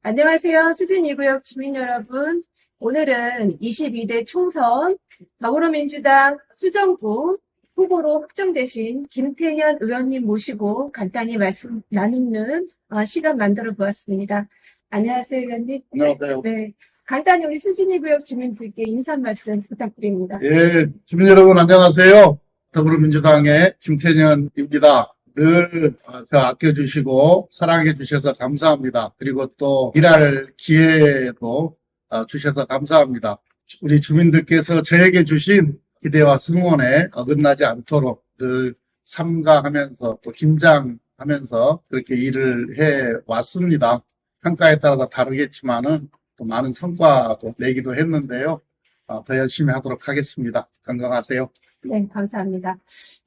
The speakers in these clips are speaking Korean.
안녕하세요. 수진 2구역 주민 여러분. 오늘은 22대 총선 더불어민주당 수정구 후보로 확정되신 김태년 의원님 모시고 간단히 말씀 나누는 시간 만들어 보았습니다. 안녕하세요, 의원님. 안녕하세요. 네. 간단히 우리 수진 2구역 주민들께 인사 말씀 부탁드립니다. 예, 주민 여러분 안녕하세요. 더불어민주당의 김태년입니다. 늘 저 아껴주시고 사랑해 주셔서 감사합니다. 그리고 또 일할 기회도 주셔서 감사합니다. 우리 주민들께서 저에게 주신 기대와 승원에 어긋나지 않도록 늘 삼가하면서 또 김장하면서 그렇게 일을 해 왔습니다. 평가에 따라 다르겠지만은 또 많은 성과도 내기도 했는데요. 더 열심히 하도록 하겠습니다. 건강하세요. 네, 감사합니다.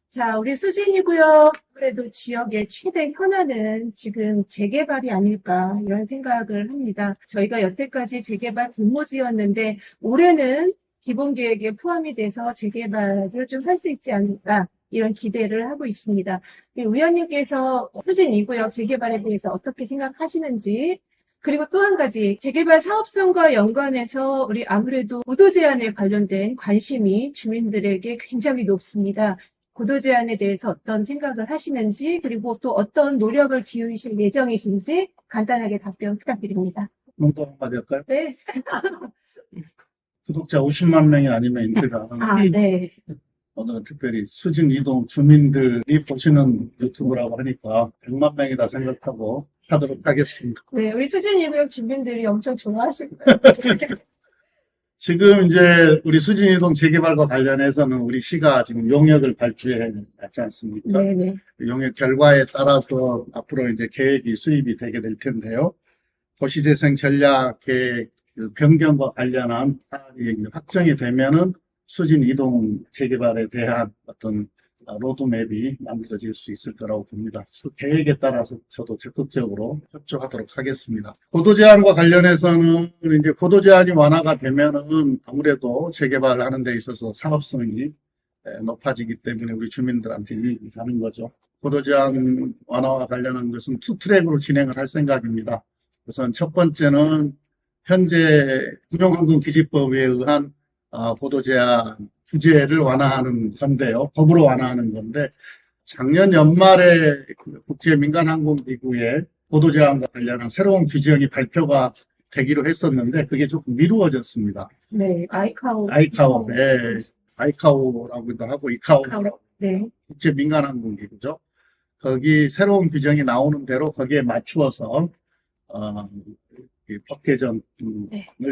자, 우리 수진이고요. 그래도 지역의 최대 현안은 지금 재개발이 아닐까 이런 생각을 합니다. 저희가 여태까지 재개발 분모지였는데 올해는 기본계획에 포함이 돼서 재개발을 좀 할 수 있지 않을까 이런 기대를 하고 있습니다. 의원님께서 수진 2구역 재개발에 대해서 어떻게 생각하시는지, 그리고 또 한 가지 재개발 사업성과 연관해서 우리 아무래도 고도 제한에 관련된 관심이 주민들에게 굉장히 높습니다. 고도 제한에 대해서 어떤 생각을 하시는지, 그리고 또 어떤 노력을 기울이실 예정이신지 간단하게 답변 부탁드립니다. 문도 한마디 할까요? 네. 구독자 50만 명이 아니면 인터뷰 안 하는데 네. 오늘은 특별히 수진 이동 주민들이 보시는 유튜브라고 하니까 100만 명이다 생각하고 하도록 하겠습니다. 네, 우리 수진 2구역 주민들이 엄청 좋아하실 거예요. 지금 이제 우리 수진 이동 재개발과 관련해서는 우리 시가 지금 용역을 발주해 놨지 않습니까? 네네. 용역 결과에 따라서 앞으로 이제 계획이 수립이 되게 될 텐데요. 도시재생 전략 계획 변경과 관련한 사항이 확정이 되면은 수진 이동 재개발에 대한 어떤 로드맵이 만들어질 수 있을 거라고 봅니다. 그 계획에 따라서 저도 적극적으로 협조하도록 하겠습니다. 고도 제한과 관련해서는 이제 고도 제한이 완화가 되면은 아무래도 재개발을 하는 데 있어서 사업성이 높아지기 때문에 우리 주민들한테 이익이 가는 거죠. 고도 제한 완화와 관련한 것은 투 트랙으로 진행을 할 생각입니다. 우선 첫 번째는 현재 군용항공기지법에 의한 고도 제한 규제를 완화하는 건데요. 법으로 완화하는 건데, 작년 연말에 국제민간항공기구의 고도 제한과 관련한 새로운 규정이 발표가 되기로 했었는데 그게 조금 미루어졌습니다. 네, 아이카오. 네. 아이카오라고도 하고 이카오라고. 네. 국제민간항공기구죠. 거기 새로운 규정이 나오는 대로 거기에 맞추어서 이 법 개정을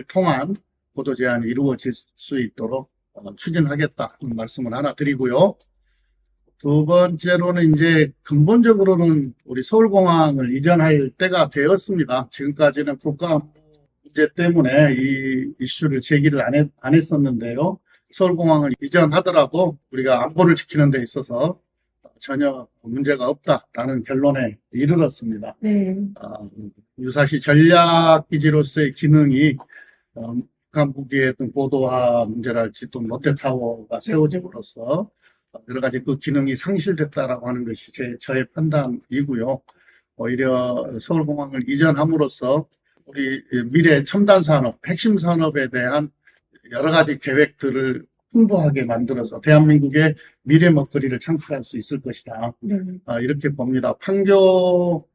통한 고도 제한이 이루어질 수 있도록 추진하겠다 말씀을 하나 드리고요. 두 번째로는 이제 근본적으로는 우리 서울공항을 이전할 때가 되었습니다. 지금까지는 국가 문제 때문에 이 이슈를 제기를 안 했었는데요. 서울공항을 이전하더라도 우리가 안보를 지키는 데 있어서 전혀 문제가 없다라는 결론에 이르렀습니다. 네. 유사시 전략기지로서의 기능이 북한 무기의 어떤 고도화 문제랄지 또 롯데타워가 세워짐으로써 여러 가지 그 기능이 상실됐다라고 하는 것이 저의 판단이고요. 오히려 서울공항을 이전함으로써 우리 미래 첨단 산업, 핵심 산업에 대한 여러 가지 계획들을 풍부하게 만들어서 대한민국의 미래 먹거리를 창출할 수 있을 것이다. 이렇게 봅니다. 판교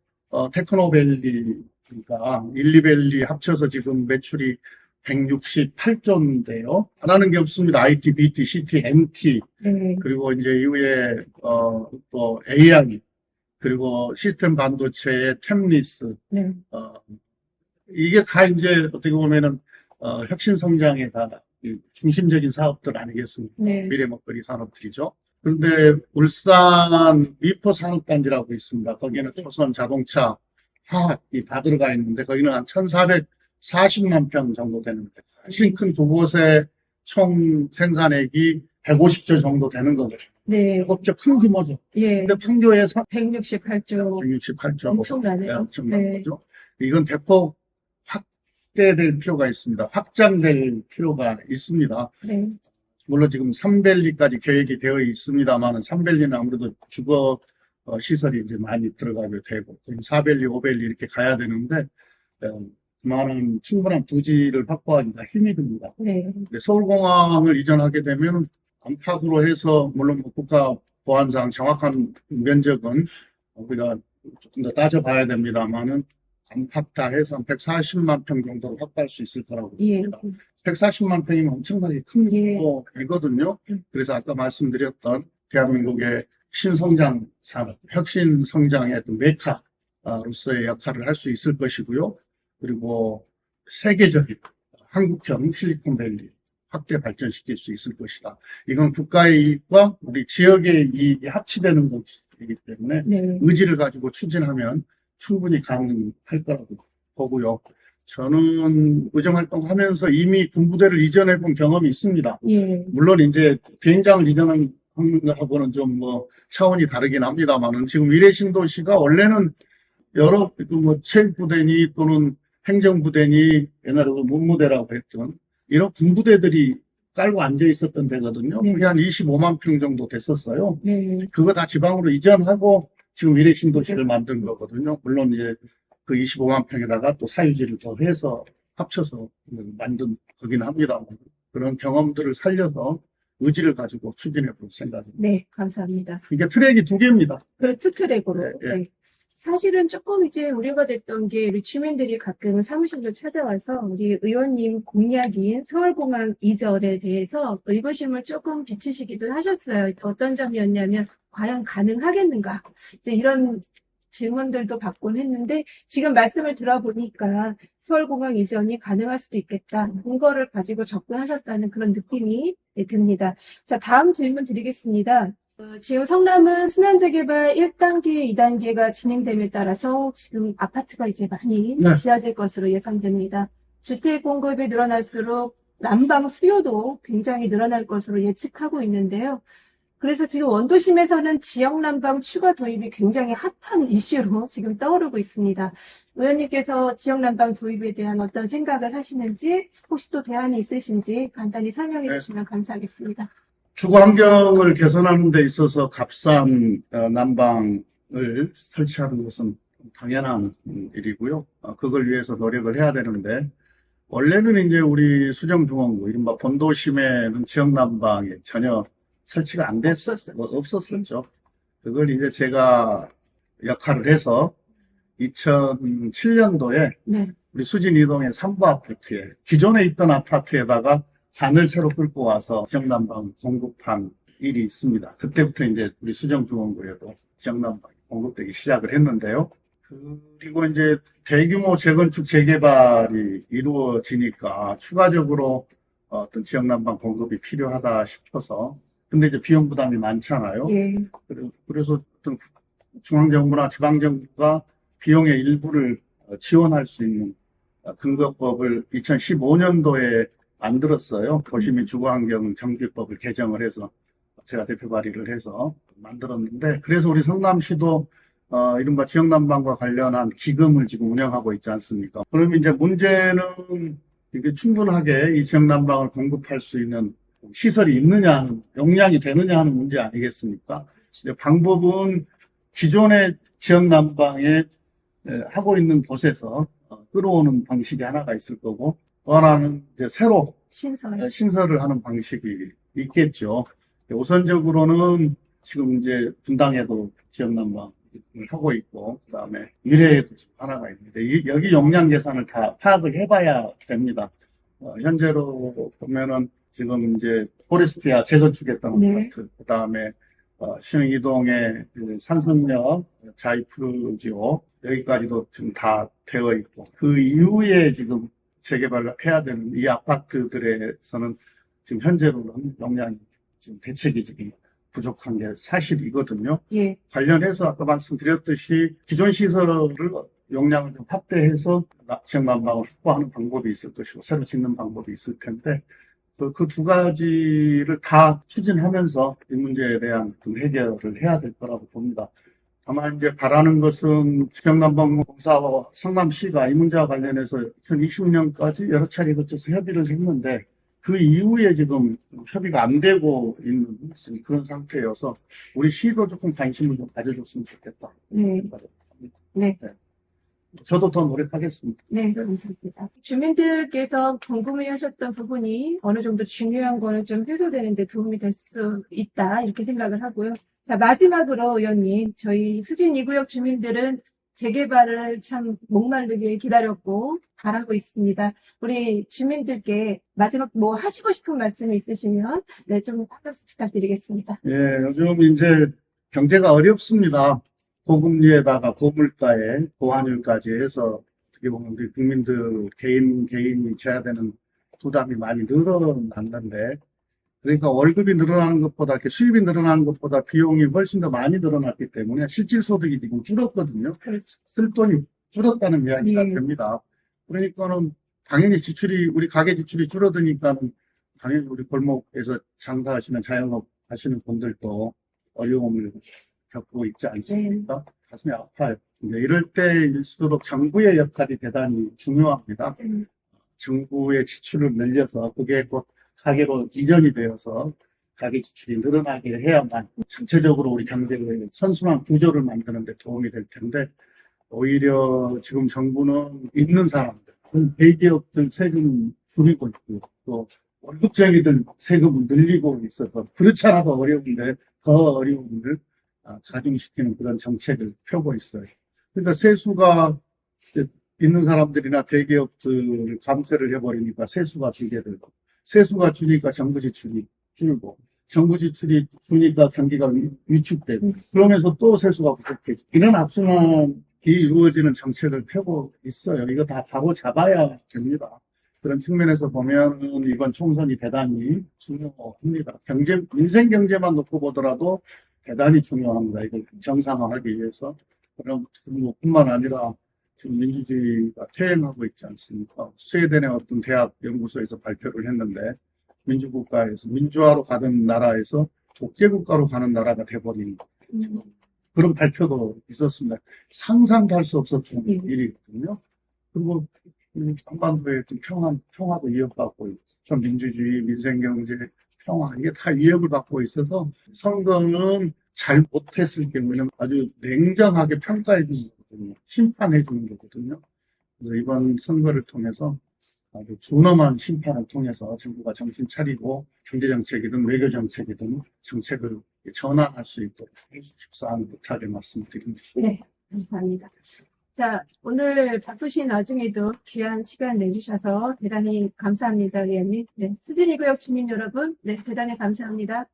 테크노밸리가 1, 2밸리 합쳐서 지금 매출이 168조인데요. 안 하는 게 없습니다. IT, BT, CT, MT, 그리고 이제 이후에 또 AI, 그리고 시스템 반도체의 템리스, 이게 다 이제 어떻게 보면은 혁신 성장의 다 중심적인 사업들 아니겠습니까? 미래 먹거리 산업들이죠. 그런데 울산 미포 산업단지라고 있습니다. 거기는 초선, 자동차, 화학이 다 들어가 있는데 거기는 한 1,440만 평 정도 되는데 훨씬 큰 두 곳의 총 생산액이 150조 정도 되는 거거든요. 네. 그것도 큰 규모죠. 예. 근데 판교에서 168조. 168조. 엄청나네요. 엄청난 거죠. 이건 대폭 확대될 필요가 있습니다. 확장될 필요가 있습니다. 물론 지금 3밸리까지 계획이 되어 있습니다만 3밸리는 아무래도 주거 시설이 이제 많이 들어가게 되고 4밸리, 5밸리 이렇게 가야 되는데 그만한 충분한 부지를 확보하기가 힘이 듭니다. 네. 근데 서울공항을 이전하게 되면 안팎으로 해서 물론 뭐 국가 보안상 정확한 면적은 우리가 조금 더 따져봐야 됩니다만은 안팎 다 해서 한 140만 평 정도로 확보할 수 있을 거라고 예. 봅니다. 140만 평이면 엄청나게 큰 예. 규모이거든요. 그래서 아까 말씀드렸던 대한민국의 신성장 산업, 혁신 성장의 어떤 메카로서의 역할을 할 수 있을 것이고요. 그리고 세계적인 한국형 실리콘밸리 확대 발전시킬 수 있을 것이다. 이건 국가의 이익과 우리 지역의 이익이 합치되는 것이기 때문에 네. 의지를 가지고 추진하면 충분히 가능할 거라고 보고요. 저는 의정활동하면서 이미 군부대를 이전해 본 경험이 있습니다. 예. 물론 이제 비행장을 이전하는 거하고는 좀 뭐 차원이 다르긴 합니다만은 지금 위례신도시가 원래는 여러 뭐 체육부대니 또는 행정부대니 옛날에 문무대라고 했던 이런 군부대들이 깔고 앉아 있었던 데거든요. 네. 그게 한 25만 평 정도 됐었어요. 네. 그거 다 지방으로 이전하고 지금 위례신도시를 만든 거거든요. 물론 이제 그 25만 평에다가 또 사유지를 더 해서 합쳐서 만든 거긴 합니다만 그런 경험들을 살려서 의지를 가지고 추진해 볼 생각입니다. 네, 감사합니다. 이게 트랙이 2개입니다. 그리고 투트랙으로. 네, 예. 네. 사실은 조금 이제 우려가 됐던 게 우리 주민들이 가끔 사무실로 찾아와서 우리 의원님 공약인 서울공항 이전에 대해서 의구심을 조금 비치시기도 하셨어요. 어떤 점이었냐면 과연 가능하겠는가? 이제 이런 질문들도 받곤 했는데 지금 말씀을 들어보니까 서울공항 이전이 가능할 수도 있겠다. 근거를 가지고 접근하셨다는 그런 느낌이 듭니다. 자, 다음 질문 드리겠습니다. 지금 성남은 순환재개발 1단계, 2단계가 진행됨에 따라서 지금 아파트가 이제 많이 네. 지어질 것으로 예상됩니다. 주택 공급이 늘어날수록 난방 수요도 굉장히 늘어날 것으로 예측하고 있는데요. 그래서 지금 원도심에서는 지역 난방 추가 도입이 굉장히 핫한 이슈로 지금 떠오르고 있습니다. 의원님께서 지역 난방 도입에 대한 어떤 생각을 하시는지 혹시 또 대안이 있으신지 간단히 설명해 네. 주시면 감사하겠습니다. 주거 환경을 개선하는 데 있어서 값싼 난방을 설치하는 것은 당연한 일이고요. 그걸 위해서 노력을 해야 되는데 원래는 이제 우리 수정중원구 이른바 본도심에는 지역 난방이 전혀 설치가 안 없었었죠. 그걸 이제 제가 역할을 해서 2007년도에 네. 우리 수진 이동의 3부 아파트에 기존에 있던 아파트에다가 잔을 새로 끌고 와서 지역난방 공급한 일이 있습니다. 그때부터 이제 우리 수정중원구에도 지역난방이 공급되기 시작을 했는데요. 그리고 이제 대규모 재건축 재개발이 이루어지니까 추가적으로 어떤 지역난방 공급이 필요하다 싶어서 근데 이제 비용 부담이 많잖아요. 예. 그래서 어떤 중앙정부나 지방정부가 비용의 일부를 지원할 수 있는 근거법을 2015년도에 만들었어요. 도시민 주거환경 정비법을 개정을 해서 제가 대표 발의를 해서 만들었는데 그래서 우리 성남시도 이른바 지역난방과 관련한 기금을 지금 운영하고 있지 않습니까? 그럼 이제 문제는 이게 충분하게 이 지역난방을 공급할 수 있는 시설이 있느냐, 용량이 되느냐 하는 문제 아니겠습니까? 이제 방법은 기존의 지역난방에 하고 있는 곳에서 끌어오는 방식이 하나가 있을 거고 또 하나는 이제 새로 신설을 하는 방식이 있겠죠. 우선적으로는 지금 이제 분당에도 지역난방을 하고 있고 그다음에 미래에도 지금 하나가 있는데 여기 용량 계산을 다 파악을 해봐야 됩니다. 현재로 보면은 지금 이제 포레스티아 재건축했던 네. 아파트, 그 다음에 신흥이동의 산성역 자이프루지오 여기까지도 지금 다 되어 있고 그 이후에 지금 재개발을 해야 되는 이 아파트들에서는 지금 현재로는 용량이 지금 대책이 지금 부족한 게 사실이거든요. 예. 관련해서 아까 말씀드렸듯이 기존 시설을 용량을 좀 확대해서 지역난방을 확보하는 방법이 있을 것이고 새로 짓는 방법이 있을 텐데 그 두 가지를 다 추진하면서 이 문제에 대한 해결을 해야 될 거라고 봅니다. 다만 이제 바라는 것은 지역난방공사와 성남시가 이 문제와 관련해서 2020년까지 여러 차례 거쳐서 협의를 했는데 그 이후에 지금 협의가 안 되고 있는 그런 상태여서 우리 시도 조금 관심을 좀 가져줬으면 좋겠다. 네. 네. 저도 더 노력하겠습니다. 네, 감사합니다. 주민들께서 궁금해하셨던 부분이 어느 정도 중요한 거는 좀 해소되는 데 도움이 될 수 있다 이렇게 생각을 하고요. 자, 마지막으로 의원님, 저희 수진 2구역 주민들은 재개발을 참 목마르게 기다렸고 바라고 있습니다. 우리 주민들께 마지막 뭐 하시고 싶은 말씀이 있으시면 네, 좀 한 말씀 부탁드리겠습니다. 예, 요즘 이제 경제가 어렵습니다. 고금리에다가 고물가에 고환율까지 해서 어떻게 보면 우리 국민들 개인이 져야 되는 부담이 많이 늘어났는데, 그러니까 월급이 늘어나는 것보다 이렇게 수입이 늘어나는 것보다 비용이 훨씬 더 많이 늘어났기 때문에 실질 소득이 지금 줄었거든요. 그렇죠. 쓸 돈이 줄었다는 이야기가 예. 됩니다. 그러니까는 당연히 우리 가게 지출이 줄어드니까는 당연히 우리 골목에서 장사하시는 자영업 하시는 분들도 어려움을 겪고 있지 않습니까? 가슴이 아파요. 이제 이럴 때일수록 정부의 역할이 대단히 중요합니다. 정부의 지출을 늘려서 그게 곧 가계로 이전이 되어서 가계 지출이 늘어나게 해야만 전체적으로 우리 경제의 선순환 구조를 만드는 데 도움이 될 텐데, 오히려 지금 정부는 있는 사람들, 대기업들 세금 줄이고 있고, 또 월급쟁이들 세금을 늘리고 있어서 그렇지 않아도 어려운데 더 어려움을 가중시키는 그런 정책을 펴고 있어요. 그러니까 세수가 있는 사람들이나 대기업들을 감세를 해버리니까 세수가 줄게 되고, 세수가 주니까 정부 지출이 줄고, 정부 지출이 주니까 경기가 위축되고, 그러면서 또 세수가 부족해지고, 이런 악순환이 이루어지는 정책을 펴고 있어요. 이거 다 바로 잡아야 됩니다. 그런 측면에서 보면 이번 총선이 대단히 중요합니다. 민생 경제만 놓고 보더라도 대단히 중요합니다. 이걸 정상화하기 위해서. 그럼 뿐만 아니라 지금 민주주의가 퇴행하고 있지 않습니까? 스웨덴의 어떤 대학 연구소에서 발표를 했는데, 민주국가에서 민주화로 가던 나라에서 독재국가로 가는 나라가 돼버린 그런 발표도 있었습니다. 상상도 할 수 없었던 일이거든요. 그리고 한반도의 좀 평화도 위협받고 있고, 좀 민주주의, 민생경제, 평화, 이게 다 위협을 받고 있어서 선거는 잘 못했을 경우에는 아주 냉정하게 평가해 주는 거거든요. 심판해 주는 거거든요. 그래서 이번 선거를 통해서 아주 준엄한 심판을 통해서 정부가 정신 차리고 경제정책이든 외교정책이든 정책을 전환할 수 있도록 해주십사는 부탁을 말씀드립니다. 네, 감사합니다. 자, 오늘 바쁘신 와중에도 귀한 시간 내주셔서 대단히 감사합니다, 의원님. 네, 수진 2구역 주민 여러분, 네, 대단히 감사합니다.